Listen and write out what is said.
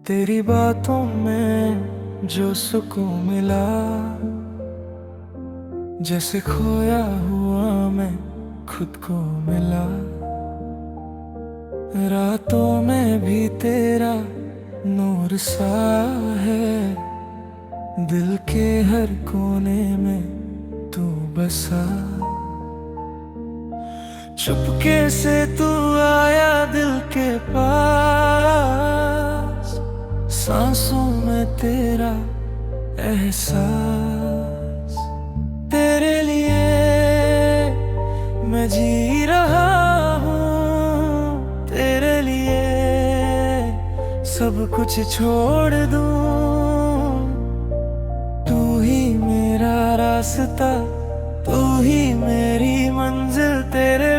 तेरी बातों में जो सुकून मिला, जैसे खोया हुआ मैं खुद को मिला। रातों में भी तेरा नूर सा है, दिल के हर कोने में तू बसा। चुपके से तू आया दिल के पास, सांसों में तेरा एहसास। तेरे लिए मैं जी रहा हूँ, तेरे लिए सब कुछ छोड़ दूँ। तू ही मेरा रास्ता, तू ही मेरी मंजिल, तेरे